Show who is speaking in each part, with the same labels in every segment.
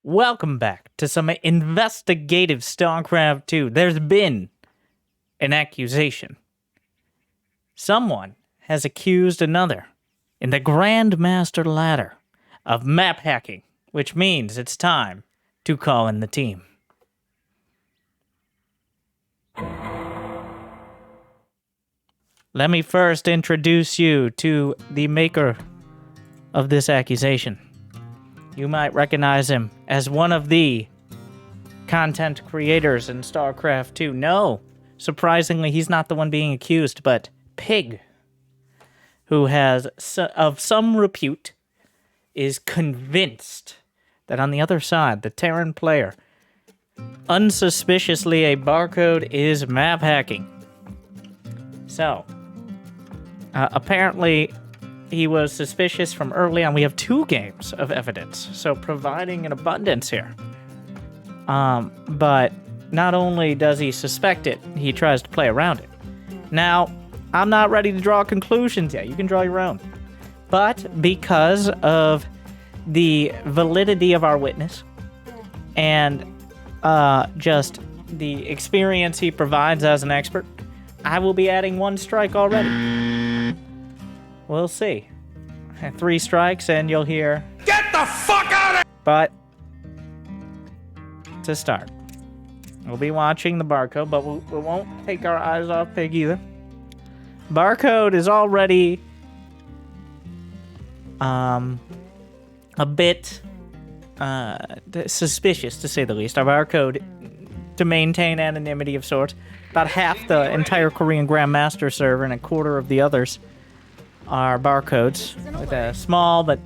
Speaker 1: Welcome back to some investigative StarCraft 2. There's been an accusation. Someone has accused another in the Grandmaster ladder of map hacking, which means it's time to call in the team. Let me first introduce you to the maker of this accusation. You might recognize him as one of the content creators in StarCraft 2. No, surprisingly, he's not the one being accused, but Pig, who has, of some repute, is convinced that on the other side, the Terran player, unsuspiciously a barcode is map hacking. So, apparently, he was suspicious from early on. We have 2 games of evidence, so providing an abundance here. But not only does he suspect it, he tries to play around it. Now, I'm not ready to draw conclusions yet. You can draw your own. But because of the validity of our witness and just the experience he provides as an expert, I will be adding 1 strike already. We'll see. 3 strikes and you'll hear... Get the fuck out of here! But, to start, we'll be watching the barcode, but we won't take our eyes off Pig either. Barcode is already a bit suspicious, to say the least. Our barcode, to maintain anonymity of sorts, about half the entire Korean Grandmaster server and a quarter of the others are barcodes with a small but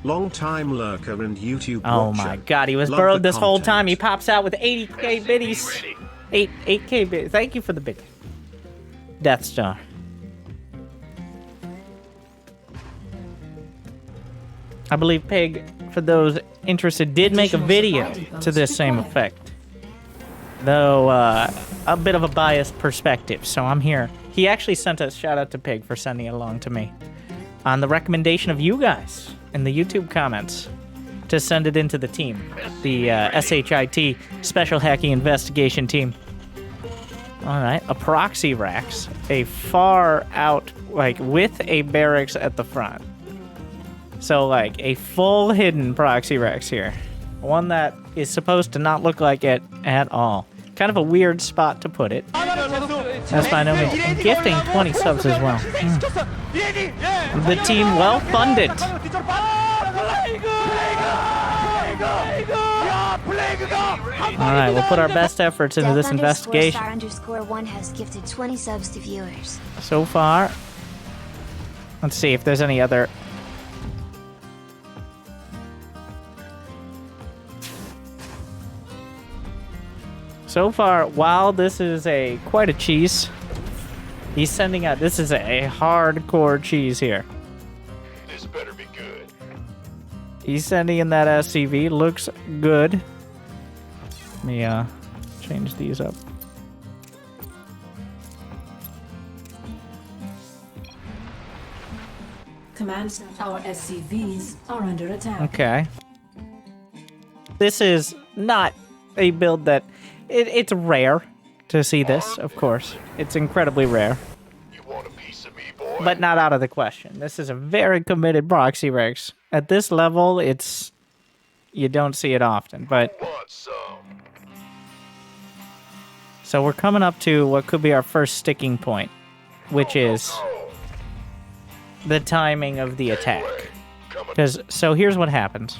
Speaker 2: long-time lurker and YouTube
Speaker 1: oh
Speaker 2: watcher.
Speaker 1: My god, he was burrowed this whole time. He pops out with 80k biddies. 8k biddies. Thank you for the bid. Death Star. I believe Pig, for those interested, did make a video to this same effect. Though, a bit of a biased perspective, so I'm here. He actually sent a shout out to Pig for sending it along to me on the recommendation of you guys in the YouTube comments to send it into the team, the SHIT Special Hacking Investigation Team. All right, a proxy racks, a far out, like with a barracks at the front. So like a full hidden proxy racks here. One that is supposed to not look like it at all. Kind of a weird spot to put it. That's by no means. And gifting 20 subs as well. The team well funded. Alright, we'll put our best efforts into this investigation.
Speaker 3: _1 has gifted 20 subs to viewers.
Speaker 1: So far, let's see if there's any other... So far, while this is quite a cheese, he's sending out, this is a hardcore cheese here.
Speaker 4: This better be good.
Speaker 1: He's sending in that SCV, looks good. Let me change these up.
Speaker 5: Command, our SCVs are under attack.
Speaker 1: Okay. This is not a build that... It's rare to see this, of course. It's incredibly rare.
Speaker 4: You want a piece of me, boy?
Speaker 1: But not out of the question. This is a very committed proxy Rex. At this level, it's... You don't see it often, but...
Speaker 4: Want some?
Speaker 1: So we're coming up to what could be our first sticking point, which is the timing of the attack. Because, so here's what happens.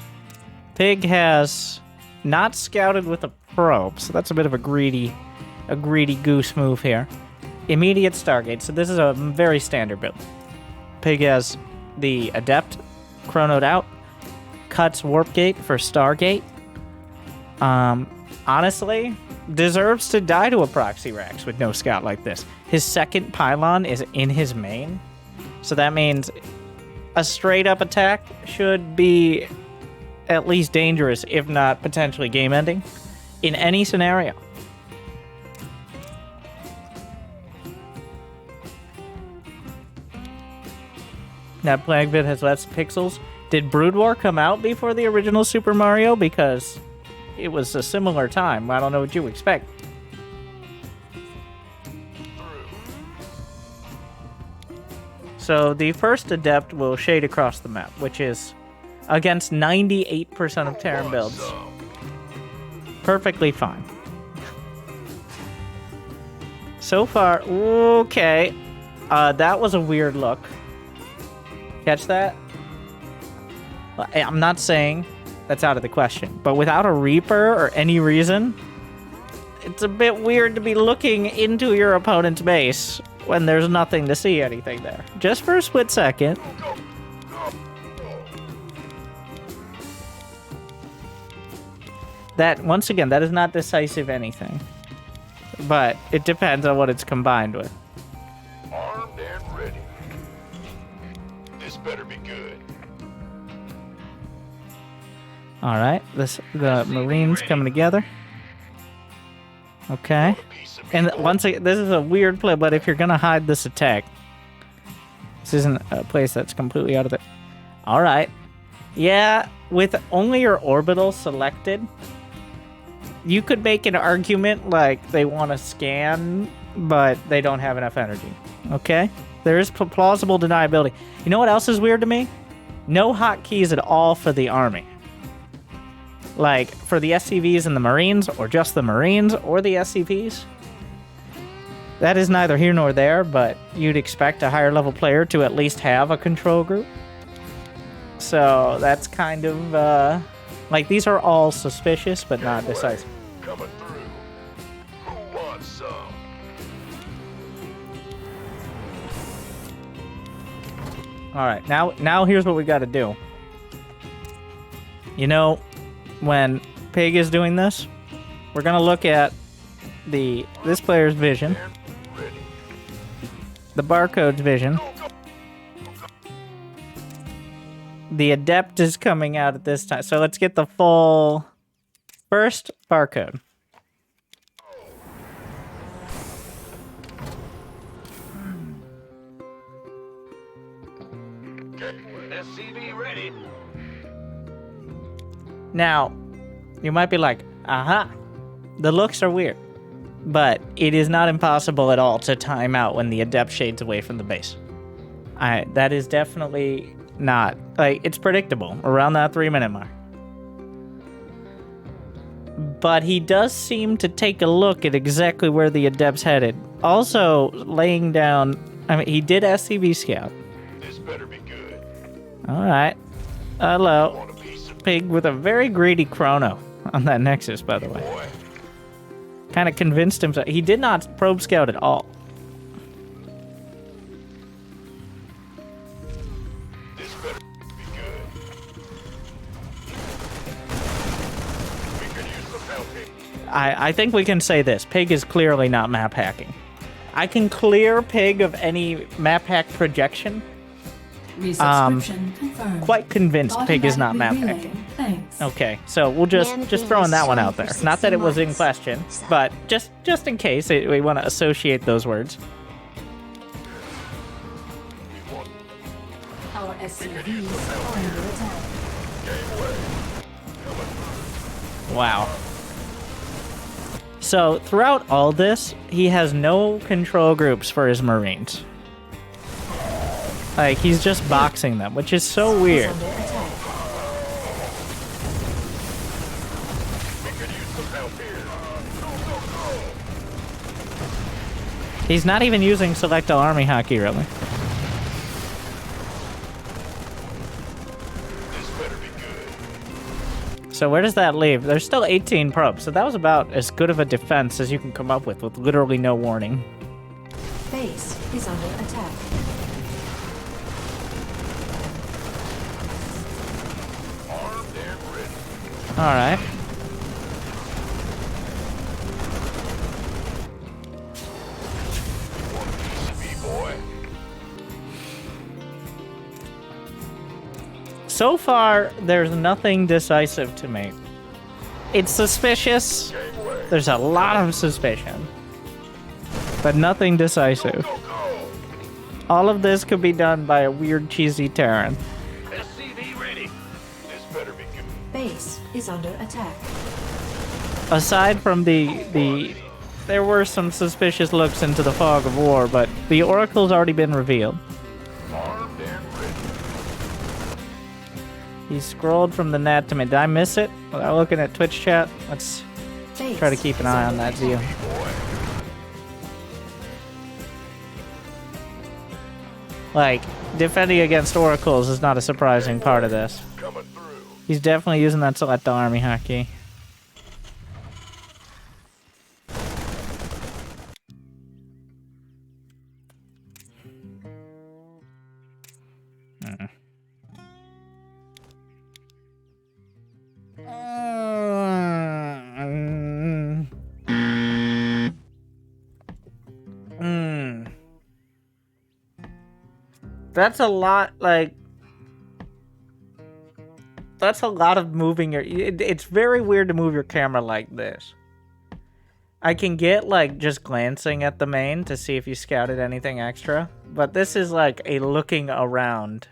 Speaker 1: Pig has not scouted with a probe, so that's a bit of a greedy goose move here. Immediate Stargate, so this is a very standard build. Pig has the Adept chronoed out, cuts Warp Gate for Stargate. Honestly, deserves to die to a proxy Rax with no scout like this. His second pylon is in his main, so that means a straight up attack should be at least dangerous, if not potentially game ending, in any scenario. That Plague Bit has less pixels. Did Brood War come out before the original Super Mario? Because it was a similar time. I don't know what you expect. So the first adept will shade across the map, which is against 98% of Terran builds. Perfectly fine. So far, okay. That was a weird look. Catch that? I'm not saying that's out of the question, but without a Reaper or any reason, it's a bit weird to be looking into your opponent's base when there's nothing to see anything there. Just for a split second. That, once again, that is not decisive anything. But it depends on what it's combined with.
Speaker 4: Armed and ready. This better be good.
Speaker 1: Alright, the Marines coming together. Okay. And once again, this is a weird play, but if you're gonna hide this attack, this isn't a place that's completely out of it. Alright. Yeah, with only your orbital selected, you could make an argument like they want to scan, but they don't have enough energy. Okay? There is plausible deniability. You know what else is weird to me? No hotkeys at all for the army. Like, for the SCVs and the Marines, or just the Marines, or the SCPs. That is neither here nor there, but you'd expect a higher level player to at least have a control group. So, that's kind of, like, these are all suspicious, but not decisive.
Speaker 4: Coming through. Who wants some?
Speaker 1: Alright, now here's what we gotta do. You know, when Pig is doing this, we're gonna look at this player's vision, the barcode's vision. The adept is coming out at this time, so let's get the full first barcode.
Speaker 4: SCV ready.
Speaker 1: Now, you might be like, aha, the looks are weird, but it is not impossible at all to time out when the adept shades away from the base. That is definitely not, like, it's predictable around that 3-minute mark. But he does seem to take a look at exactly where the adept's headed. Also, laying down, I mean, he did SCV scout.
Speaker 4: This better be good.
Speaker 1: Alright. Hello.
Speaker 4: Want a piece of
Speaker 1: Pig with a very greedy chrono on that Nexus, by the way.
Speaker 4: boy?
Speaker 1: Kind of convinced himself. He did not probe scout at all.
Speaker 4: This better be good. We could use some help here.
Speaker 1: I think we can say this. Pig is clearly not map hacking. I can clear Pig of any map hack projection.
Speaker 5: Resubscription confirmed.
Speaker 1: Quite convinced Pig is not map
Speaker 5: Automatically
Speaker 1: hacking.
Speaker 5: relaying. Thanks.
Speaker 1: Okay, so we'll just throwing that one out there. Not that it was in question, but just in case we want to associate those words.
Speaker 5: Our SCVs are under attack.
Speaker 1: Wow. So throughout all this, he has no control groups for his Marines. Like, he's just boxing them, which is so weird.
Speaker 5: Under attack.
Speaker 4: We could use some help here. Go.
Speaker 1: He's not even using Select All Army Hockey, really.
Speaker 4: This better be good.
Speaker 1: So where does that leave? There's still 18 probes, so that was about as good of a defense as you can come up with literally no warning.
Speaker 5: Base is under attack.
Speaker 4: Armed and ready.
Speaker 1: Alright.
Speaker 4: Want a piece of me, boy?
Speaker 1: So far, there's nothing decisive to me. It's suspicious.
Speaker 4: Gangway.
Speaker 1: There's a lot of suspicion. But nothing decisive.
Speaker 4: Go, go.
Speaker 1: All of this could be done by a weird, cheesy Terran.
Speaker 4: SCV ready. This better be good.
Speaker 5: Base is under attack.
Speaker 1: aside from the there were some suspicious looks into the fog of war, but the oracle's already been revealed.
Speaker 4: Armed and ready.
Speaker 1: He scrolled from the net to me. Did I miss it? Without looking at Twitch chat? Let's try to keep an eye on that view. Like, defending against oracles is not a surprising part of this.
Speaker 4: Coming through.
Speaker 1: He's definitely using that select the army hotkey. That's a lot, like... That's a lot of moving your... It's very weird to move your camera like this. I can get, like, just glancing at the main to see if you scouted anything extra. But this is, like, a looking around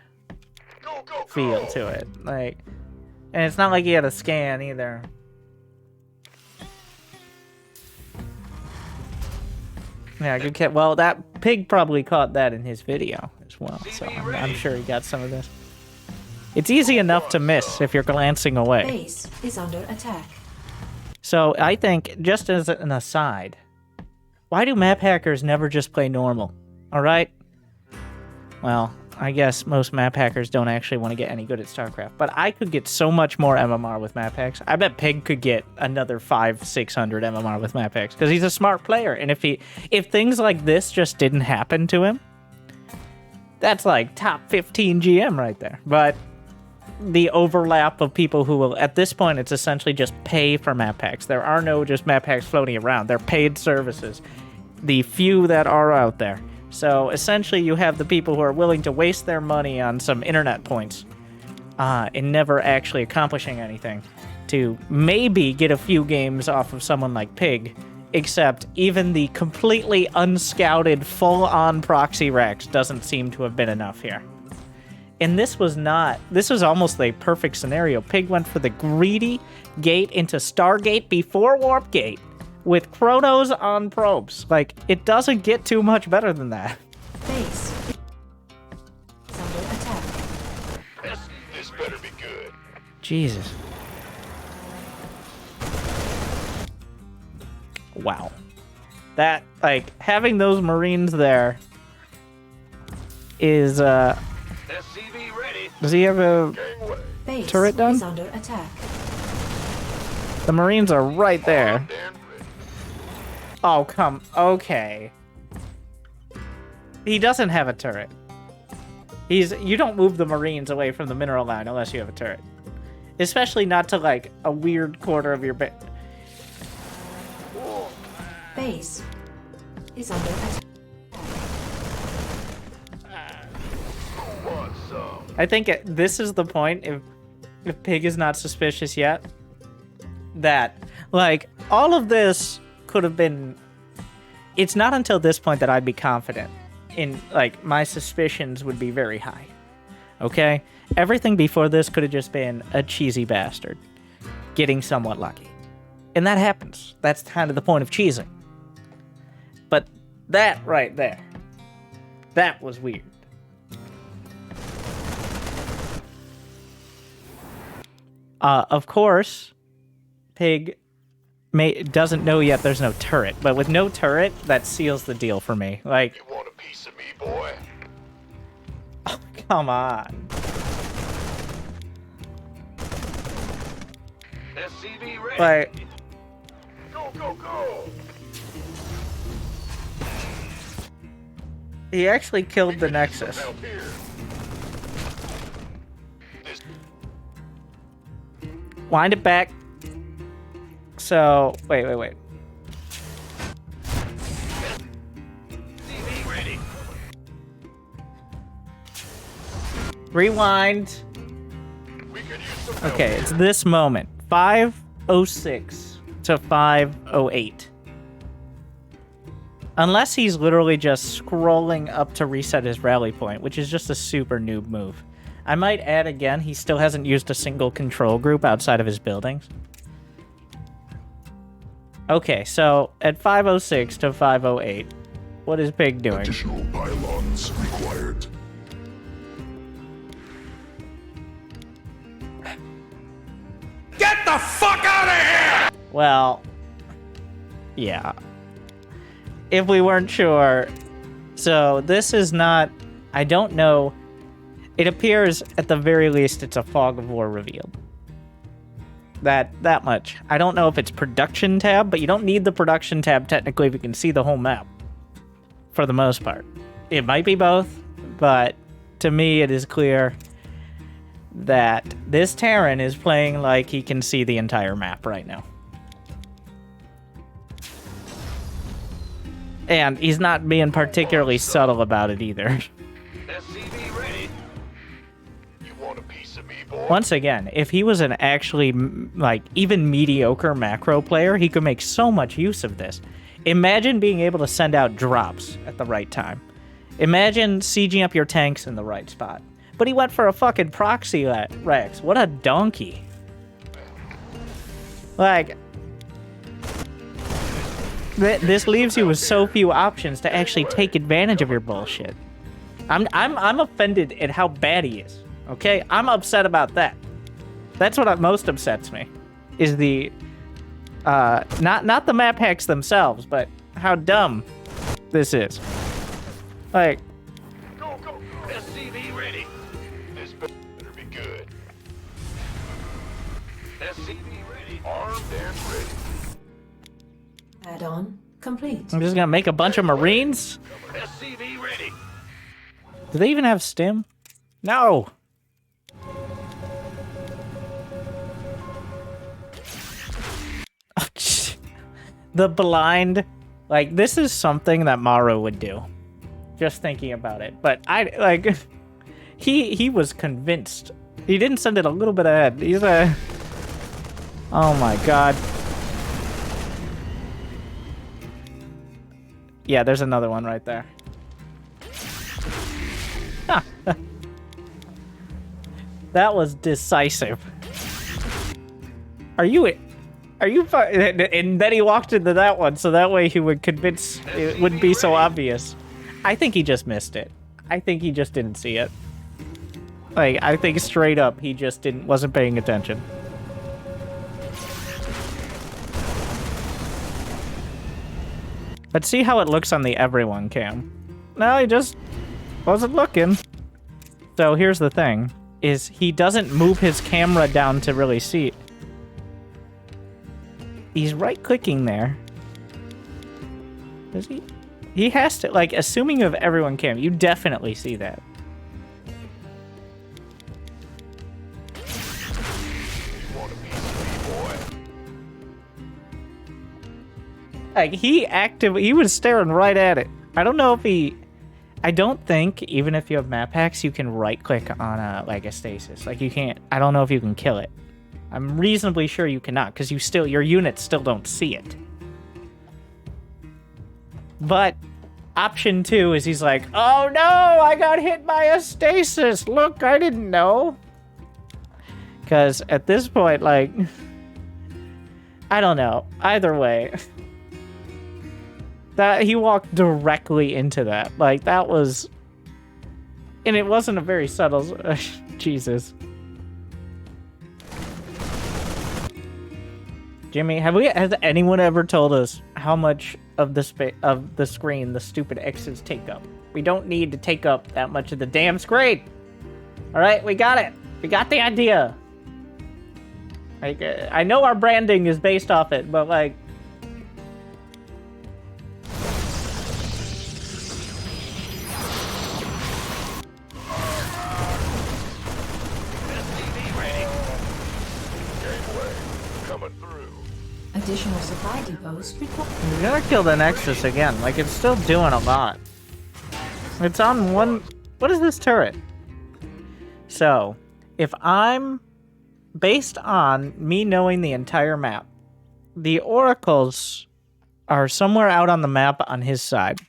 Speaker 4: Go, go, go.
Speaker 1: feel to it. Like... And it's not like you had a scan, either. Yeah, good catch. Well, that pig probably caught that in his video as well, so I'm sure he got some of this. It's easy enough to miss if you're glancing away.
Speaker 5: Base is under attack.
Speaker 1: So I think, just as an aside, why do map hackers never just play normal? Alright? Well, I guess most map hackers don't actually want to get any good at StarCraft, but I could get so much more MMR with map hacks. I bet Pig could get another 500-600 MMR with map hacks, because he's a smart player, and if things like this just didn't happen to him, that's like top 15 GM right there. But the overlap of people who will, at this point, it's essentially just pay for map hacks. There are no just map hacks floating around. They're paid services. The few that are out there. So essentially you have the people who are willing to waste their money on some internet points and never actually accomplishing anything to maybe get a few games off of someone like Pig, except even the completely unscouted full-on proxy racks doesn't seem to have been enough here. And this was almost a perfect scenario. Pig went for the greedy gate into Stargate before Warp Gate with Chronos on probes. Like, it doesn't get too much better than that.
Speaker 5: Base is under attack.
Speaker 4: This better be good.
Speaker 1: Jesus. Wow. That, like, having those Marines there is,
Speaker 4: SCV ready.
Speaker 1: does he have a
Speaker 4: Gangway.
Speaker 5: Base
Speaker 1: turret done?
Speaker 5: is under attack.
Speaker 1: The Marines are right there.
Speaker 4: Armed and ready.
Speaker 1: Oh, come, okay. He doesn't have a turret. You don't move the Marines away from the mineral line unless you have a turret. Especially not to, like, a weird quarter of your base.
Speaker 5: Base is under attack.
Speaker 4: Who wants some?
Speaker 1: I think this is the point, if Pig is not suspicious yet, that, like, all of this could have been... It's not until this point that I'd be confident in, like, my suspicions would be very high. Okay? Everything before this could have just been a cheesy bastard getting somewhat lucky. And that happens. That's kind of the point of cheesing. But that right there, that was weird. Of course, Pig doesn't know yet there's no turret, but with no turret, that seals the deal for me. Like,
Speaker 4: You want a piece of me, boy?
Speaker 1: oh, come on.
Speaker 4: SCV ready.
Speaker 1: Like,
Speaker 4: Go, go, go.
Speaker 1: he actually killed the Nexus.
Speaker 4: Out here. This
Speaker 1: Wind it back. So, wait.
Speaker 4: SCV ready.
Speaker 1: Rewind.
Speaker 4: We could use some help
Speaker 1: Okay,
Speaker 4: here.
Speaker 1: it's this moment. 5:06 to 5:08. Unless he's literally just scrolling up to reset his rally point, which is just a super noob move. I might add again, he still hasn't used a single control group outside of his buildings. Okay, so at 506 to 508, what is Pig doing?
Speaker 6: Additional pylons required.
Speaker 4: Get the fuck out of here!
Speaker 1: Well, yeah. If we weren't sure. So this is not, I don't know. It appears at the very least it's a fog of war revealed. That much. I don't know if it's production tab, but you don't need the production tab technically if you can see the whole map. For the most part. It might be both, but to me it is clear that this Terran is playing like he can see the entire map right now. And he's not being particularly subtle about it either.
Speaker 4: SCV ready. You want a piece of me, boy?
Speaker 1: Once again, if he was an actually, like, even mediocre macro player, he could make so much use of this. Imagine being able to send out drops at the right time. Imagine sieging up your tanks in the right spot. But he went for a fucking proxy Rex. What a donkey. Like, this leaves you with so few options to actually take advantage of your bullshit. I'm offended at how bad he is. Okay, I'm upset about that. That's what most upsets me, is the not the map hacks themselves, but how dumb this is. Like,
Speaker 4: Go, go, go. SCV ready. This better be good. SCV ready. Armed and ready.
Speaker 5: Add-on complete.
Speaker 1: I'm just gonna make a bunch of Marines.
Speaker 4: SCV ready.
Speaker 1: Do they even have stim? No. The blind, like, this is something that Maru would do. Just thinking about it, but he was convinced. He didn't send it a little bit ahead. He's a, oh my god. Yeah, there's another one right there. That was decisive. Are you, and then he walked into that one, so that way he would convince it wouldn't be so obvious. I think he just missed it. I think he just didn't see it. Like, I think straight up he just wasn't paying attention. Let's see how it looks on the everyone cam. No, he just wasn't looking. So here's the thing, is he doesn't move his camera down to really see it. He's right-clicking there. Does he? He has to, like, assuming you have everyone cam, you definitely see that.
Speaker 4: You want a piece of me, boy?
Speaker 1: Like, he was staring right at it. I don't know if I don't think, even if you have map hacks, you can right-click on a stasis. Like, you can't, I don't know if you can kill it. I'm reasonably sure you cannot, because your units still don't see it. But option 2 is he's like, oh no, I got hit by a stasis. Look, I didn't know. Because at this point, like, I don't know. Either way, that he walked directly into that. Like, that was, and it wasn't a very subtle. Jesus. Jimmy, has anyone ever told us how much of the screen the stupid X's take up? We don't need to take up that much of the damn screen. All right, we got it. We got the idea. Like, I know our branding is based off it, but like,
Speaker 4: SCV ready. Gateway coming through.
Speaker 5: Additional supply depots required.
Speaker 1: we're gonna kill the Nexus again. Like, it's still doing a lot. It's on one. What is this turret? So, if I'm based on me knowing the entire map, the oracles are somewhere out on the map on his side.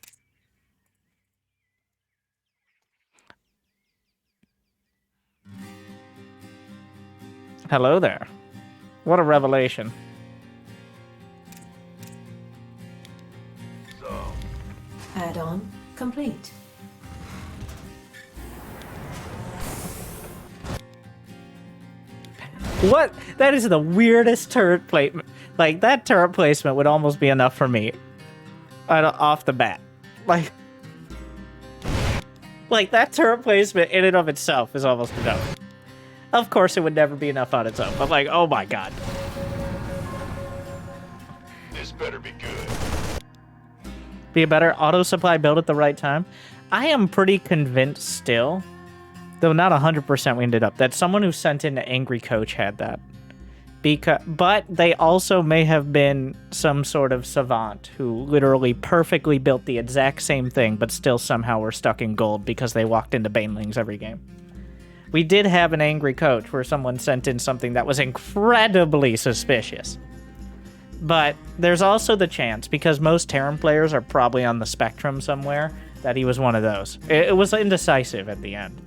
Speaker 1: Hello there. What a revelation.
Speaker 5: add-on complete.
Speaker 1: What? That is the weirdest turret placement. Like, that turret placement would almost be enough for me. Off the bat. Like, that turret placement in and of itself is almost enough. Of course, it would never be enough on its own, but like, oh my god.
Speaker 4: This better be good.
Speaker 1: Be a better auto supply build at the right time. I am pretty convinced still, though not 100% we ended up, that someone who sent in the Angry Coach had that. But they also may have been some sort of savant who literally perfectly built the exact same thing, but still somehow were stuck in gold because they walked into Banelings every game. We did have an Angry Coach where someone sent in something that was incredibly suspicious. But there's also the chance, because most Terran players are probably on the spectrum somewhere, that he was one of those. It was indecisive at the end.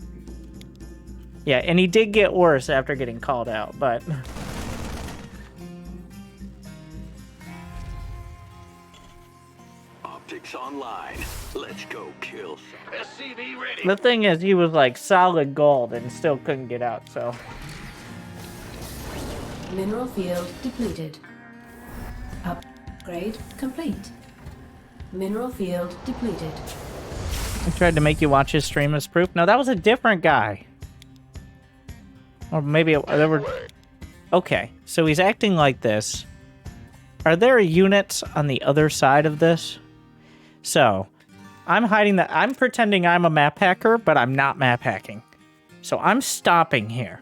Speaker 1: Yeah, and he did get worse after getting called out, but...
Speaker 7: Optics online. Let's go kill some.
Speaker 4: SCV ready.
Speaker 1: The thing is, he was like solid gold and still couldn't get out, so...
Speaker 5: Mineral field depleted. Upgrade complete. Mineral field depleted.
Speaker 1: I tried to make you watch his stream as proof. No, that was a different guy. Or maybe there were... Okay, so he's acting like this. Are there units on the other side of this? So, I'm hiding that. I'm pretending I'm a map hacker, but I'm not map hacking. So I'm stopping here.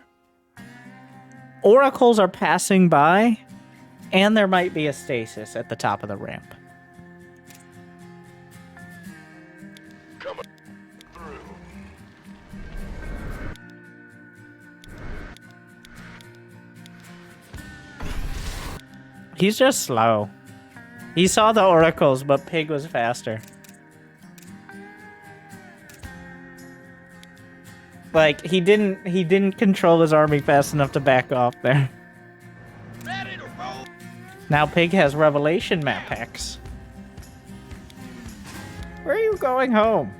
Speaker 1: Oracles are passing by, and there might be a stasis at the top of the ramp.
Speaker 4: Coming through.
Speaker 1: He's just slow. He saw the oracles, but Pig was faster. Like, he didn't control his army fast enough to back off there.
Speaker 4: Ready to roll.
Speaker 1: Now Pig has revelation map hacks. Where are you going home?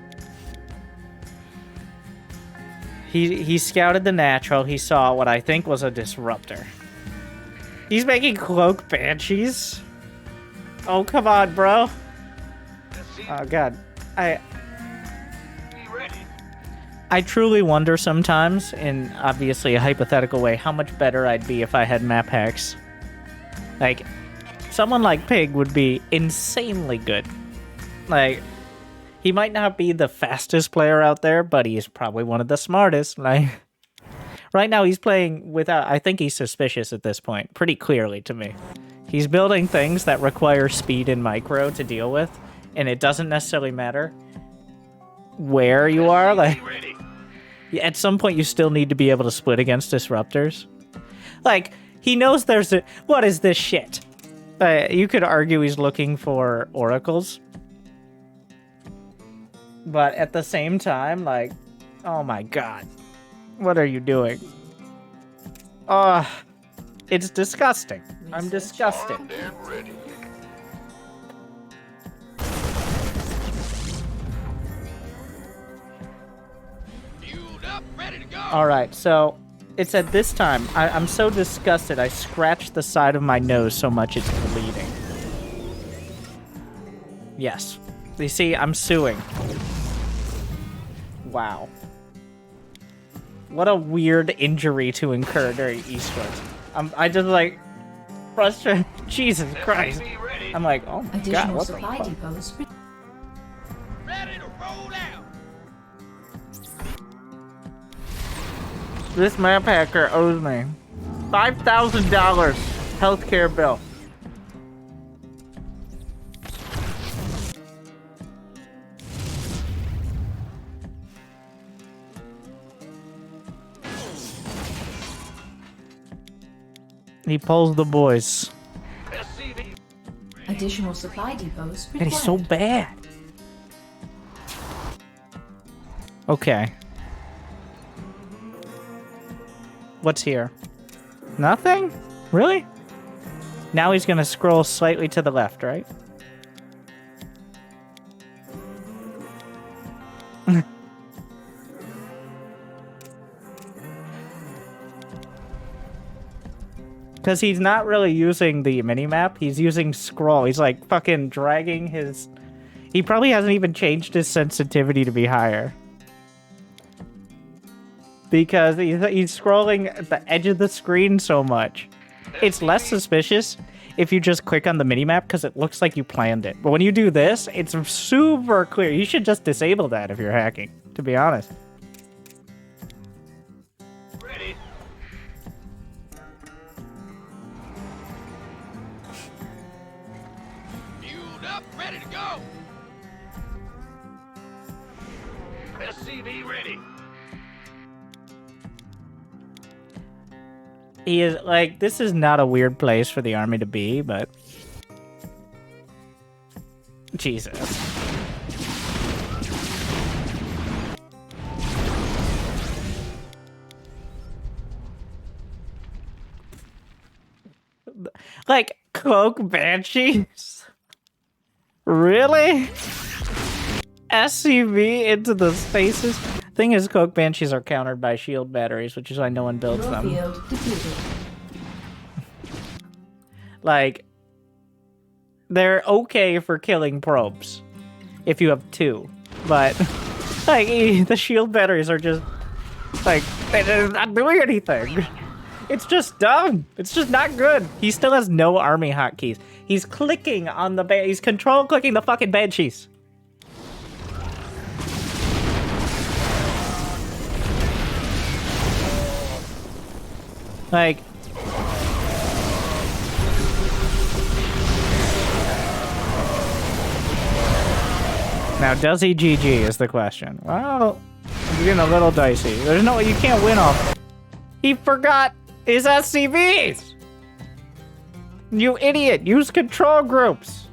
Speaker 1: He scouted the natural. He saw what I think was a disruptor. He's making cloak banshees. Oh, come on, bro. Oh god. I truly wonder sometimes, in obviously a hypothetical way, how much better I'd be if I had map hacks. Like, someone like Pig would be insanely good. Like, he might not be the fastest player out there, but he's probably one of the smartest. Like, right now he's playing without... I think he's suspicious at this point, pretty clearly to me. He's building things that require speed and micro to deal with, and it doesn't necessarily matter where you are. Like, at some point you still need to be able to split against disruptors. Like, he knows there's a... What is this shit? You could argue he's looking for oracles. But at the same time, like, oh my god. What are you doing? It's disgusting. I'm disgusted.
Speaker 4: Armed and ready. Fueled up, ready to go.
Speaker 1: Alright, so it's at this time. I'm so disgusted. I scratched the side of my nose so much it's bleeding. Yes. You see, I'm suing. Wow. What a weird injury to incur during Eastwards. I just like frustrated. Jesus Christ.
Speaker 4: SCV ready.
Speaker 1: I'm like, oh my god,
Speaker 5: Additional
Speaker 1: what the
Speaker 5: supply
Speaker 1: fuck?
Speaker 5: depots.
Speaker 4: Ready to roll out.
Speaker 1: This map hacker owes me $5,000 healthcare bill. He pulls the boys.
Speaker 4: SCV.
Speaker 5: Additional supply depots required.
Speaker 1: And he's so bad. Okay. What's here? Nothing? Really? Now he's gonna scroll slightly to the left, right? Because he's not really using the minimap, he's using scroll. He's like fucking dragging his... He probably hasn't even changed his sensitivity to be higher. Because he's scrolling at the edge of the screen so much. It's less suspicious if you just click on the minimap because it looks like you planned it. But when you do this, it's super clear. You should just disable that if you're hacking, to be honest.
Speaker 4: Ready. Fueled up, ready to go. SCV ready.
Speaker 1: He is, like, this is not a weird place for the army to be, but... Jesus. Like, cloak banshees? Really? SCV into the spaces? Thing is, cloak banshees are countered by shield batteries, which is why no one builds
Speaker 5: Your
Speaker 1: them.
Speaker 5: field defeated.
Speaker 1: Like, they're okay for killing probes if you have two, but like the shield batteries are just like they're not doing anything. It's just dumb. It's just not good. He still has no army hotkeys. He's clicking on the he's control clicking the fucking banshees. Like, now does he GG is the question. Well, it's getting a little dicey. There's no, you can't win off. He forgot his SCVs. You idiot, use control groups.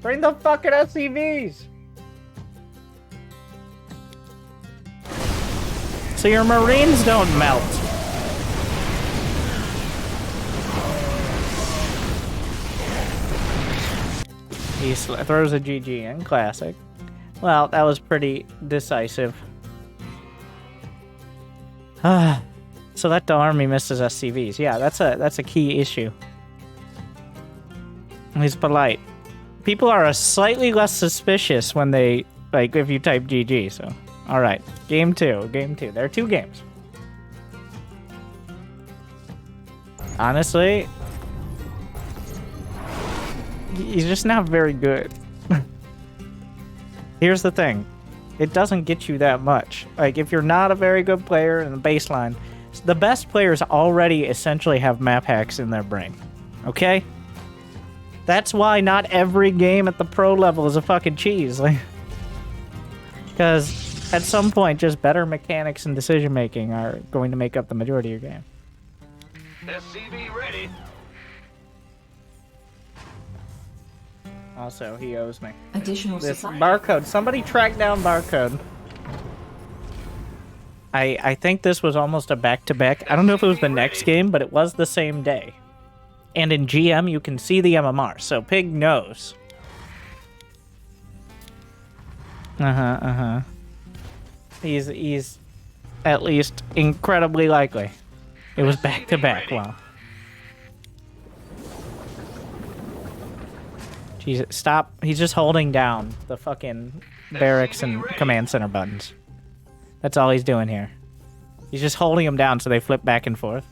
Speaker 1: Bring the fucking SCVs. So your Marines don't melt. He throws a GG in, classic. Well, that was pretty decisive. So that the army misses SCVs. Yeah, that's a key issue. He's polite. People are slightly less suspicious when they, like, if you type GG, so. Alright, game two. There are 2 games. Honestly, he's just not very good. Here's the thing. It doesn't get you that much. Like, if you're not a very good player in the baseline, the best players already essentially have map hacks in their brain. Okay? That's why not every game at the pro level is a fucking cheese. Like, because at some point, just better mechanics and decision making are going to make up the majority of your game.
Speaker 4: SCV ready.
Speaker 1: Also, he owes me.
Speaker 5: Additional
Speaker 1: This
Speaker 5: supply.
Speaker 1: barcode. Somebody track down barcode. I think this was almost a back-to-back. I don't know if it was the next game, but it was the same day. And in GM, you can see the MMR, so Pig knows. He's at least incredibly likely. It was back-to-back. Wow. Jesus, stop. He's just holding down the fucking barracks and command center buttons. That's all he's doing here. He's just holding them down so they flip back and forth.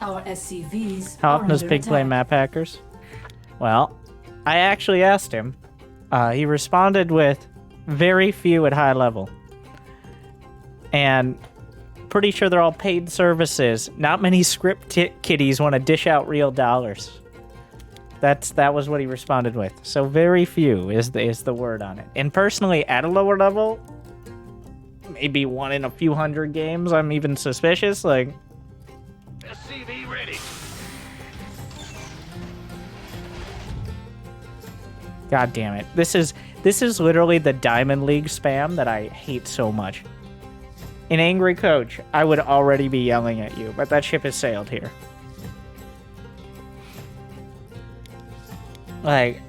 Speaker 5: Our SCVs
Speaker 1: How
Speaker 5: are
Speaker 1: often does
Speaker 5: under
Speaker 1: Pig play
Speaker 5: attack.
Speaker 1: map hackers? Well, I actually asked him. He responded with very few at high level. And pretty sure they're all paid services. Not many script kiddies want to dish out real dollars. That was what he responded with. So very few is the word on it. And personally, at a lower level, maybe one in a few hundred games, I'm even suspicious. Like,
Speaker 4: SCV ready.
Speaker 1: God damn it. This is literally the Diamond League spam that I hate so much. An angry coach, I would already be yelling at you, but that ship has sailed here. Like,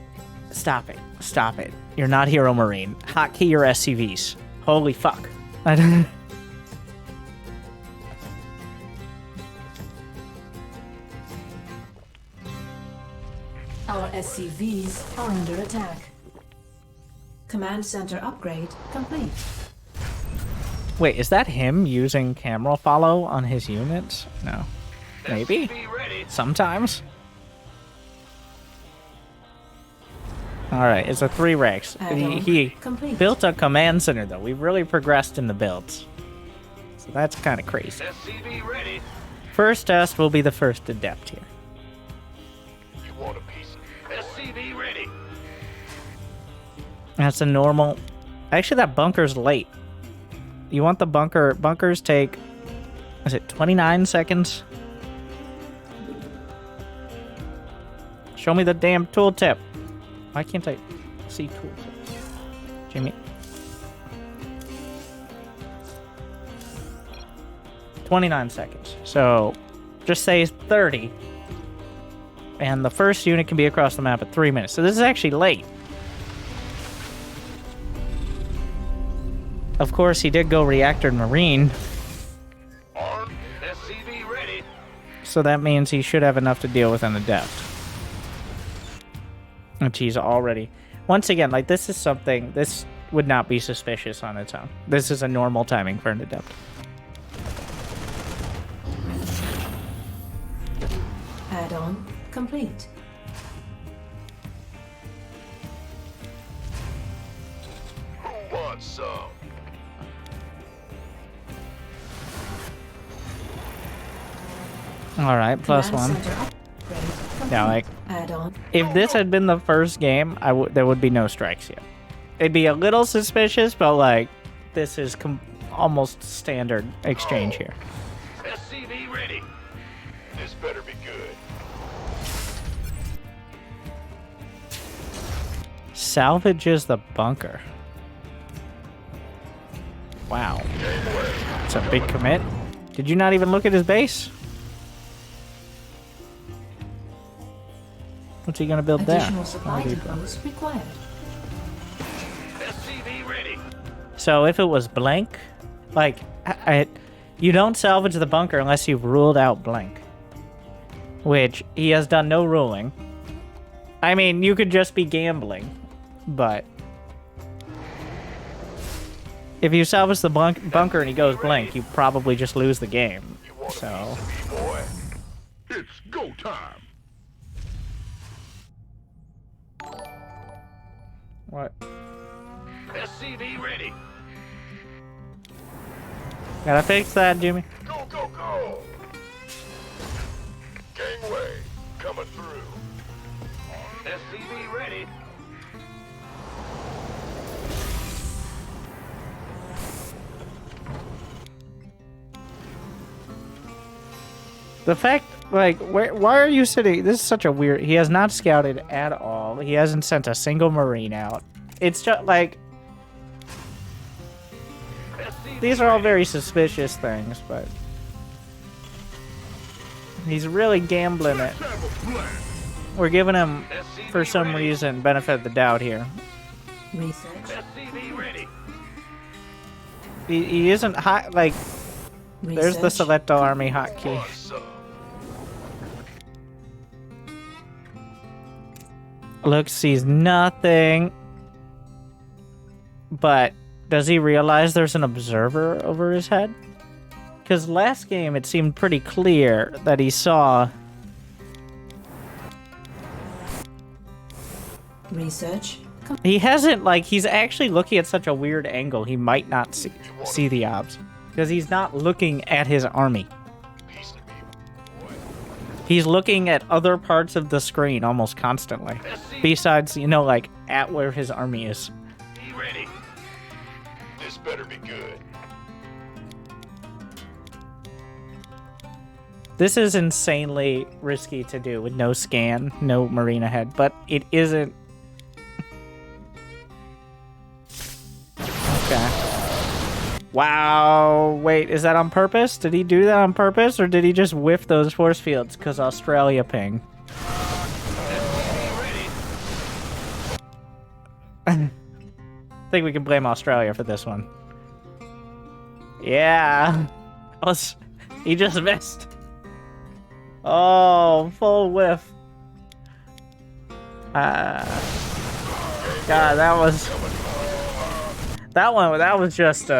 Speaker 1: stop it. Stop it. You're not Hero Marine. Hotkey your SCVs. Holy fuck. I don't...
Speaker 5: Our SCVs are under attack. Command center upgrade complete.
Speaker 1: Wait, is that him using camera follow on his units? No. Maybe?
Speaker 4: SCV ready.
Speaker 1: Sometimes? Alright, it's a 3 Rex. He
Speaker 5: Complete.
Speaker 1: built a command center, though. We've really progressed in the builds. So that's kind of crazy.
Speaker 4: SCV ready.
Speaker 1: First test will be the first adept here.
Speaker 4: You want a piece of SCV ready.
Speaker 1: That's a normal... Actually, that bunker's late. You want the bunker... Bunkers take... Is it 29 seconds? Show me the damn tooltip. Why can't I see tooltips? Jimmy. 29 seconds. So, just say 30. And the first unit can be across the map at 3 minutes. So this is actually late. Of course, he did go reactor marine.
Speaker 4: Armed. SCV ready.
Speaker 1: So that means he should have enough to deal with an adept. Which he's already... Once again, like, this is something... This would not be suspicious on its own. This is a normal timing for an adept.
Speaker 5: Add-on complete.
Speaker 4: Who wants some?
Speaker 1: Alright, plus
Speaker 5: Command
Speaker 1: 1.
Speaker 5: center upgrade complete.
Speaker 1: Yeah, like...
Speaker 5: Add-on.
Speaker 1: If this had been the first game, there would be no strikes yet. It'd be a little suspicious, but like, this is almost standard exchange here.
Speaker 4: SCV ready. This better be good.
Speaker 1: Salvages the bunker. Wow. It's a big commit. Did you not even look at his base? What's he gonna build there?
Speaker 5: Additional supply depots required.
Speaker 4: SCV ready.
Speaker 1: So if it was blank, like, you don't salvage the bunker unless you've ruled out blank. Which, he has done no ruling. I mean, you could just be gambling, but... If you salvage the bunker and he goes blank, you probably just lose the game. So...
Speaker 4: Boy.
Speaker 6: It's go time.
Speaker 1: What?
Speaker 4: SCV ready.
Speaker 1: Gotta fix that, Jimmy.
Speaker 4: Go, go, go. Gangway coming through. SCV ready.
Speaker 1: The fact, like, why are you sitting? This is such a weird... He has not scouted at all. He hasn't sent a single Marine out. It's just, like... These are all very suspicious things, but... He's really gambling it. We're giving him, for some reason, benefit of the doubt here.
Speaker 5: Research.
Speaker 4: SCV ready.
Speaker 1: He isn't hot, like... There's the
Speaker 5: Research.
Speaker 1: Selecto Army hotkey.
Speaker 4: Want some?
Speaker 1: Look, sees nothing. But does he realize there's an observer over his head? Because last game it seemed pretty clear that he saw...
Speaker 5: Research.
Speaker 1: He hasn't, like, he's actually looking at such a weird angle he might not see the obs. Because he's not looking at his army.
Speaker 4: Piece of me.
Speaker 1: He's looking at other parts of the screen almost constantly. Besides, you know, like, at where his army is.
Speaker 4: Be ready. This better be good.
Speaker 1: This is insanely risky to do with no scan, no marine ahead, but it isn't... Okay. Wow, wait, is that on purpose? Did he do that on purpose, or did he just whiff those force fields because Australia ping? I think we can blame Australia for this one. Yeah. He just missed. Oh, full whiff. God, that was just,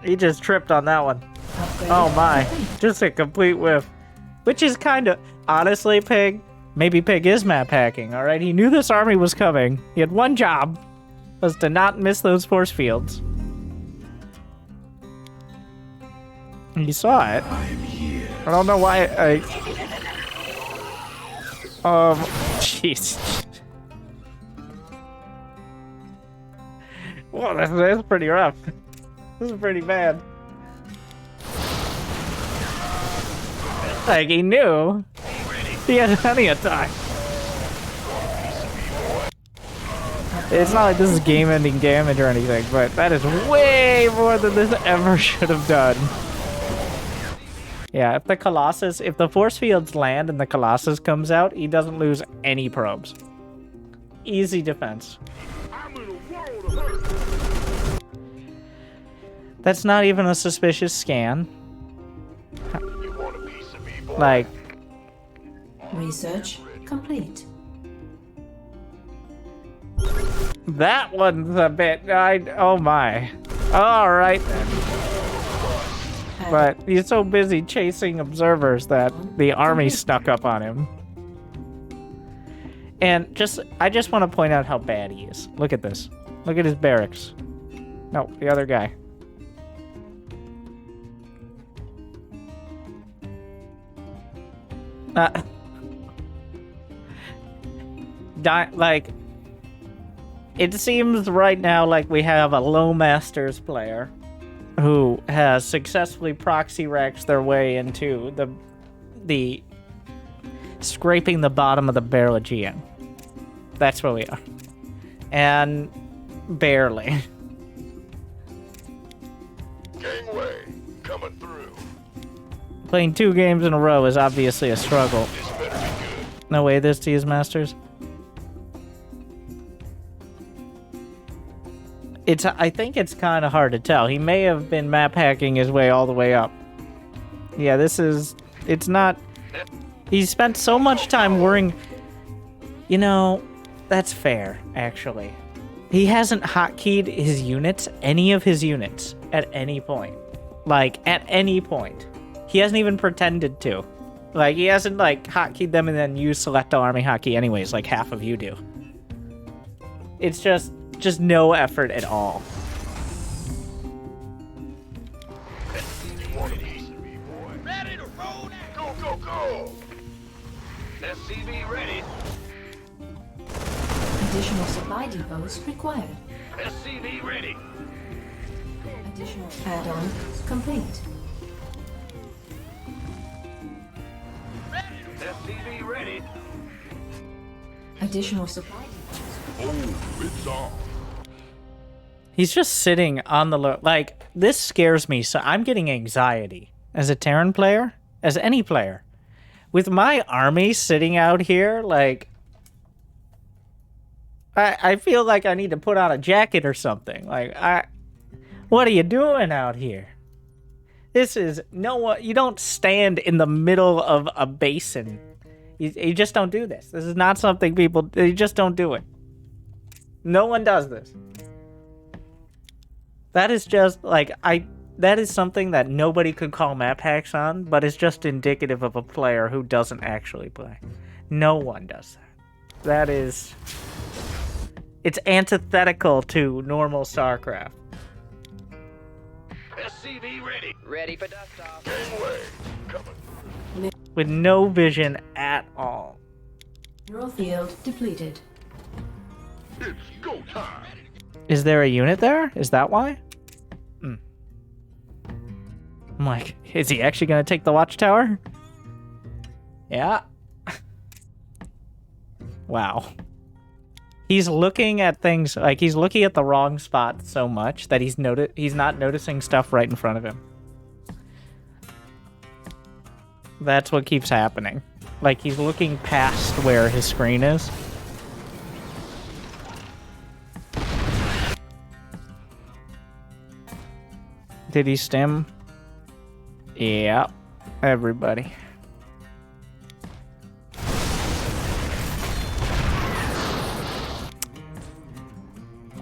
Speaker 1: he just tripped on that one.
Speaker 5: Upgrade
Speaker 1: Oh my,
Speaker 5: complete.
Speaker 1: just a complete whiff. Which is kind of, honestly, Pig, maybe Pig is map hacking, alright? He knew this army was coming. He had one job, was to not miss those force fields. And you saw it. I don't know why jeez. Whoa, that's pretty rough. This is pretty bad. Like, he knew. He had plenty of time. It's not like this is game-ending damage or anything, but that is way more than this ever should have done. Yeah, if the force fields land and the Colossus comes out, he doesn't lose any probes. Easy defense.
Speaker 6: I'm in a world of hurt.
Speaker 1: That's not even a suspicious scan.
Speaker 4: You want a piece of me, boy?
Speaker 1: Like,
Speaker 5: Research complete.
Speaker 1: that one's a bit, oh my. Alright then. But he's so busy chasing observers that the army stuck up on him. And I just want to point out how bad he is. Look at this. Look at his barracks. No, the other guy. Like, it seems right now like we have a low masters player who has successfully proxy racked their way into the scraping the bottom of the barrel Aegean. That's where we are. And barely.
Speaker 4: Gangway, coming through.
Speaker 1: Playing 2 games in a row is obviously a struggle.
Speaker 4: This better be good.
Speaker 1: No way this to his masters. I think it's kind of hard to tell. He may have been map hacking his way all the way up. Yeah, it's not... He spent so much time worrying... You know, that's fair, actually. He hasn't hotkeyed his units, any of his units, at any point. Like, at any point. He hasn't even pretended to. Like, he hasn't, like, hotkeyed them and then used select all army hotkey anyways, like half of you do. It's just no effort at all.
Speaker 4: You want a piece of me, boy? Ready to roll now. Go, go, go. SCV ready.
Speaker 5: Additional supply depots required.
Speaker 4: SCV ready.
Speaker 5: Additional add-on complete.
Speaker 4: SCV ready.
Speaker 5: Additional supply
Speaker 6: Oh, it's on.
Speaker 1: He's just sitting on the like, this scares me, so I'm getting anxiety. As a Terran player, as any player. With my army sitting out here, like... I feel like I need to put on a jacket or something. Like, what are you doing out here? This is... you don't stand in the middle of a basin. You just don't do this. This is not something people... You just don't do it. No one does this. That is just, like, that is something that nobody could call map hacks on, but it's just indicative of a player who doesn't actually play. No one does that. That is... It's antithetical to normal StarCraft.
Speaker 4: SCV ready.
Speaker 7: Ready for dust off.
Speaker 4: Gangway, coming.
Speaker 1: With no vision at all.
Speaker 5: Neural field depleted.
Speaker 6: It's go time.
Speaker 1: Is there a unit there? Is that why? I'm like, is he actually going to take the watchtower? Yeah. Wow. He's looking at things, like he's looking at the wrong spot so much that he's not noticing stuff right in front of him. That's what keeps happening. Like, he's looking past where his screen is. Did he stem? Yeah, everybody.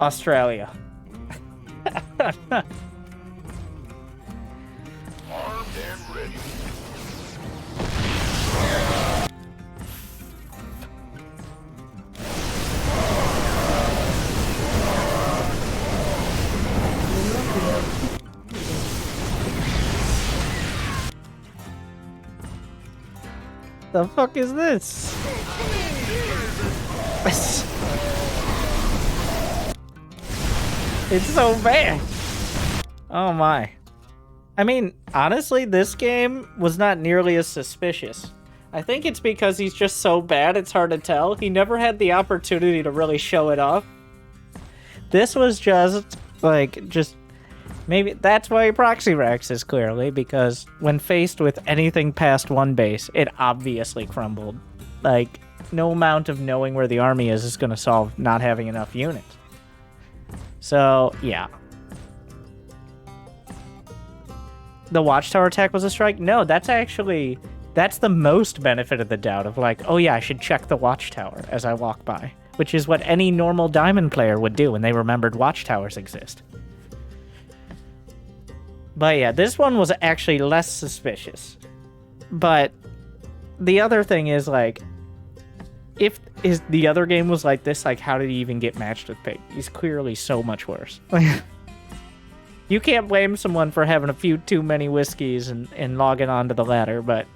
Speaker 1: Australia.
Speaker 4: Armed and ready.
Speaker 1: The fuck is this? It's so bad. Oh my. I mean, honestly, this game was not nearly as suspicious. I think it's because he's just so bad, it's hard to tell. He never had the opportunity to really show it off. This was just, like, maybe that's why Proxy Rex is clearly, because when faced with anything past one base, it obviously crumbled. Like, no amount of knowing where the army is going to solve not having enough units. So, yeah. The Watchtower attack was a strike? No, that's the most benefit of the doubt of like, oh yeah, I should check the Watchtower as I walk by. Which is what any normal Diamond player would do when they remembered Watchtowers exist. But yeah, this one was actually less suspicious. But the other thing is, like, if the other game was like this, like, how did he even get matched with Pig? He's clearly so much worse. You can't blame someone for having a few too many whiskeys and logging onto the ladder, but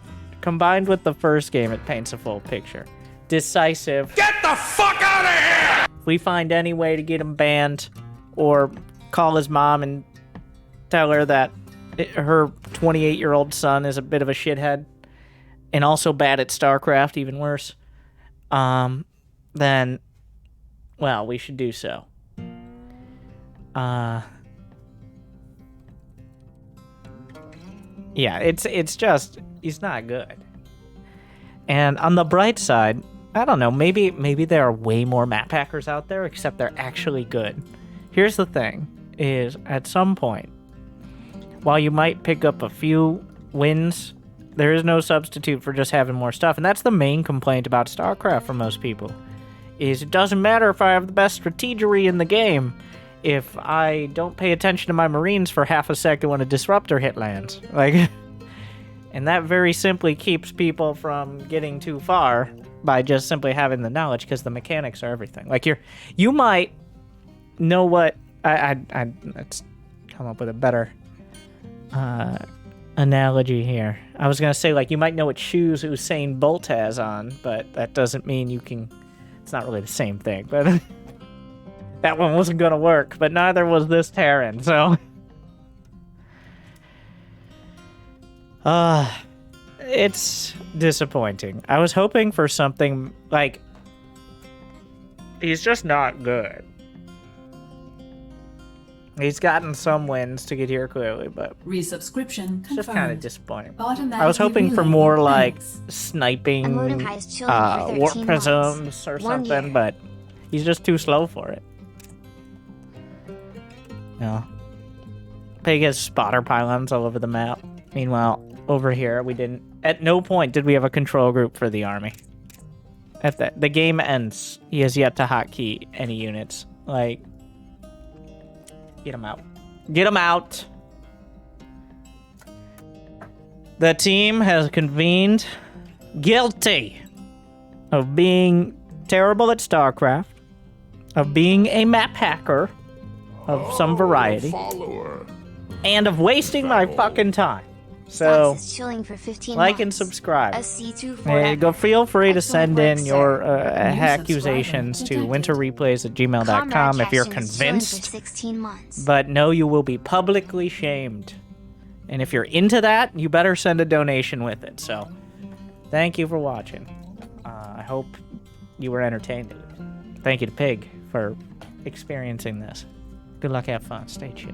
Speaker 1: combined with the first game, it paints a full picture. Decisive.
Speaker 4: Get the fuck out of here!
Speaker 1: If we find any way to get him banned, or call his mom and tell her that her 28-year-old son is a bit of a shithead, and also bad at StarCraft, even worse, then, well, we should do so. Yeah, it's just, he's not good. And on the bright side, I don't know, maybe there are way more map hackers out there, except they're actually good. Here's the thing, is at some point, while you might pick up a few wins, there is no substitute for just having more stuff. And that's the main complaint about StarCraft for most people, is it doesn't matter if I have the best strategery in the game if I don't pay attention to my Marines for half a second when a disruptor hit lands. Like, and that very simply keeps people from getting too far by just simply having the knowledge, because the mechanics are everything. Like, you might know what let's come up with a better analogy here. I was gonna say, like, you might know what shoes Usain Bolt has on, but that doesn't mean you can. It's not really the same thing, but that one wasn't gonna work. But neither was this Terran, so. It's disappointing. I was hoping for something, like, he's just not good. He's gotten some wins to get here, clearly, but
Speaker 5: Resubscription
Speaker 1: it's just kind of
Speaker 5: confirmed.
Speaker 1: disappointing.
Speaker 5: Automatically
Speaker 1: I was hoping for
Speaker 5: relaying
Speaker 1: more, like,
Speaker 5: thanks.
Speaker 1: sniping,
Speaker 3: Mordecai's chilling for
Speaker 1: warp
Speaker 3: 13
Speaker 1: prisms
Speaker 3: months.
Speaker 1: or
Speaker 3: 1
Speaker 1: something,
Speaker 3: year.
Speaker 1: but he's just too slow for it. No. Pig has spotter pylons all over the map. Meanwhile, over here, we didn't. At no point did we have a control group for the army. If the game ends, he has yet to hotkey any units. Like, get him out. Get him out. The team has convened guilty of being terrible at StarCraft, of being a map hacker of some variety,
Speaker 6: Follower.
Speaker 1: and of wasting my fucking time. So,
Speaker 3: Fox is chilling for 15
Speaker 1: like and
Speaker 3: months.
Speaker 1: subscribe.
Speaker 3: A C2 for
Speaker 1: Hey, go feel free to
Speaker 3: Excellent
Speaker 1: send in
Speaker 3: work,
Speaker 1: your
Speaker 5: New
Speaker 1: accusations to
Speaker 5: subscriber
Speaker 1: winterreplays@gmail.com if you're
Speaker 3: Comrade Cashin is chilling
Speaker 1: convinced.
Speaker 3: For 16 months.
Speaker 1: But know you will be publicly shamed. And if you're into that, you better send a donation with it. So, thank you for watching. I hope you were entertained. Thank you to Pig for experiencing this. Good luck, have fun, stay chill.